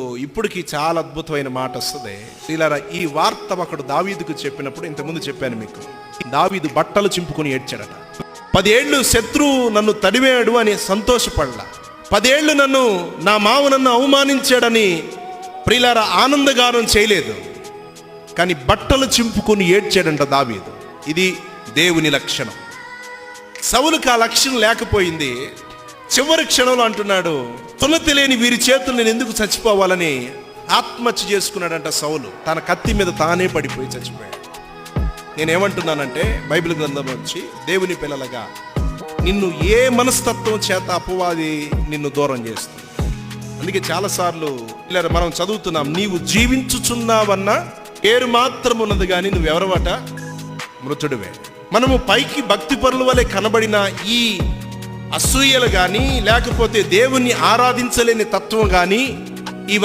ఇప్పటికి చాలా అద్భుతమైన మాట వస్తుంది. ఇలా ఈ వార్త ఒకడు దావీదుకు చెప్పినప్పుడు ఇంతకుముందు చెప్పాను మీకు. దావీదు బట్టలు చింపుకొని ఏడ్చాడట. 10 ఏళ్ళు శత్రువు నన్ను తడివేయడు అని సంతోషపడలా. 10 ఏళ్ళు నా మావ నన్ను అవమానించాడని ప్రియులారా ఆనందగానం చేయలేదు. కానీ బట్టలు చింపుకొని ఏడ్చాడంట దావీదు. ఇది దేవుని లక్షణం. సౌలుకి ఆ లక్షణం లేకపోయింది. చివరి క్షణంలో అంటున్నాడు, సున్నతి లేని వీరి చేతులు నేను ఎందుకు చచ్చిపోవాలని ఆత్మహత్య చేసుకున్నాడంట సౌలు. తన కత్తి మీద తానే పడిపోయి చచ్చిపోయాడు. నేనేమంటున్నానంటే, బైబిల్ గ్రంథం వచ్చి దేవుని పిల్లలుగా నిన్ను ఏ మనస్తత్వం చేత అపవాది నిన్ను దూరం చేస్తుంది. అందుకే చాలాసార్లు ఇలా మనం చదువుతున్నాం, నీవు జీవించుచున్నావన్న పేరు మాత్రం ఉన్నది కానీ నువ్వెవరవట, మృతుడివే. మనము పైకి భక్తి పరుల వలె కనబడిన ఈ అసూయలు కానీ లేకపోతే దేవుణ్ణి ఆరాధించలేని తత్వం కానీ